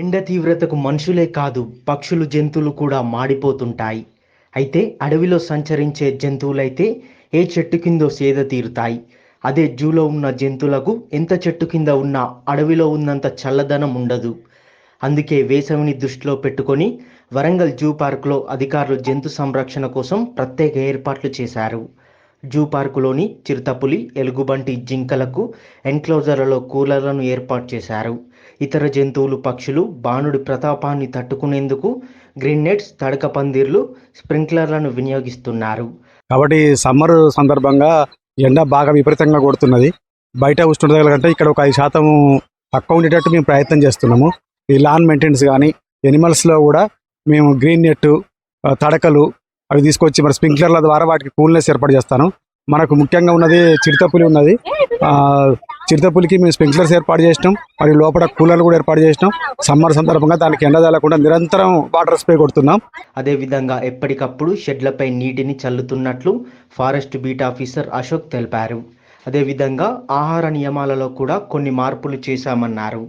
ఎండ తీవ్రతకు మనుషులే కాదు పక్షులు జంతువులు కూడా మాడిపోతుంటాయి. అయితే అడవిలో సంచరించే జంతువులైతే ఏ చెట్టు కిందో సేద తీరుతాయి. అదే జూలో ఉన్న జంతువులకు ఎంత చెట్టు కింద ఉన్నా అడవిలో ఉన్నంత చల్లదనం ఉండదు. అందుకే వేసవిని దృష్టిలో పెట్టుకొని వరంగల్ జూ పార్కులో అధికారులు జంతు సంరక్షణ కోసం ప్రత్యేక ఏర్పాట్లు చేశారు. జూ పార్కులోని చిరుతపులి, ఎలుగుబంటి, జింకలకు ఎన్క్లోజర్లలో కూలర్లను ఏర్పాటు చేశారు. ఇతర జంతువులు, పక్షులు బాణుడి ప్రతాపాన్ని తట్టుకునేందుకు గ్రీన్ నెట్స్, తడక పందిర్లు, స్ప్రింక్లర్లను వినియోగిస్తున్నారు. కాబట్టి సమ్మర్ సందర్భంగా ఎండ బాగా విపరీతంగా కొడుతున్నది. బయట ఉష్ణోగ్రతల కంటే ఇక్కడ ఒక 5% తక్కువ ఉండేటట్టు మేము ప్రయత్నం చేస్తున్నాము. ఈ లాన్ మెయింటెనెన్స్ కానీ ఎనిమల్స్లో కూడా మేము గ్రీన్ నెట్, తడకలు అవి తీసుకొచ్చి మరి స్ప్రింక్లర్ల ద్వారా వాటికి కూల్నెస్ ఏర్పాటు చేస్తాను. మనకు ముఖ్యంగా ఉన్నది చిరుతపులి ఉన్నది. చిరుతపులికి మేము స్ప్రింక్లర్స్ ఏర్పాటు చేసినాం, మరియు లోపల కూలర్లు కూడా ఏర్పాటు చేసినాం. సమ్మర్ సందర్భంగా దానికి ఎండ తగలకుండా నిరంతరం వాటర్ స్ప్రే కొడుతున్నాం. అదేవిధంగా ఎప్పటికప్పుడు షెడ్లపై నీటిని చల్లుతున్నట్లు ఫారెస్ట్ బీట్ ఆఫీసర్ అశోక్ తెలిపారు. అదేవిధంగా ఆహార నియమాలలో కూడా కొన్ని మార్పులు చేశామన్నారు.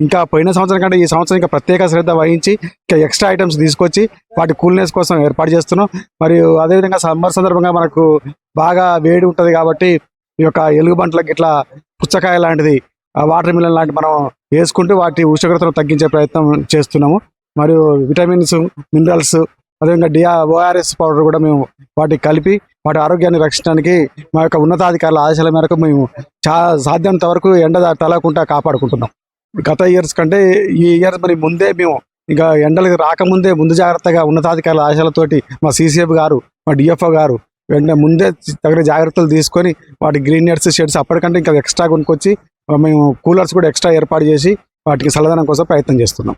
ఇంకా పోయిన సంవత్సరం కంటే ఈ సంవత్సరం ఇంకా ప్రత్యేక శ్రద్ధ వహించి ఇంకా ఎక్స్ట్రా ఐటమ్స్ తీసుకొచ్చి వాటి కూల్నెస్ కోసం ఏర్పాటు చేస్తున్నాం. మరియు అదేవిధంగా సమ్మర్ సందర్భంగా మనకు బాగా వేడి ఉంటుంది కాబట్టి ఈ యొక్క ఎలుగుబంట్లకి ఇట్లా పుచ్చకాయ లాంటిది, వాటర్ మిలన్ లాంటి మనం వేసుకుంటూ వాటి ఉష్ణోగ్రతను తగ్గించే ప్రయత్నం చేస్తున్నాము. మరియు విటమిన్స్, మినరల్స్, అదేవిధంగా ORS పౌడర్ కూడా మేము వాటికి కలిపి వాటి ఆరోగ్యాన్ని రక్షించడానికి మా యొక్క ఉన్నతాధికారుల ఆదేశాల మేరకు మేము సాధ్యమైనంత వరకు ఎండ తగలకుండా కాపాడుకుంటున్నాం. గత ఇయర్స్ కంటే ఈ ఇయర్ మరి ముందే మేము ఇంకా ఎండలకు రాకముందే ముందు జాగ్రత్తగా ఉన్నతాధికారుల ఆశలతోటి మా CCF గారు, మా DFO గారు ముందే తగిన జాగ్రత్తలు తీసుకొని వాటి గ్రీన్ నెట్స్, షెడ్స్ అప్పటికంటే ఇంకా ఎక్స్ట్రా కొనుక్కొచ్చి మేము కూలర్స్ కూడా ఎక్స్ట్రా ఏర్పాటు చేసి వాటికి చల్లదనం కోసం ప్రయత్నం చేస్తున్నాం.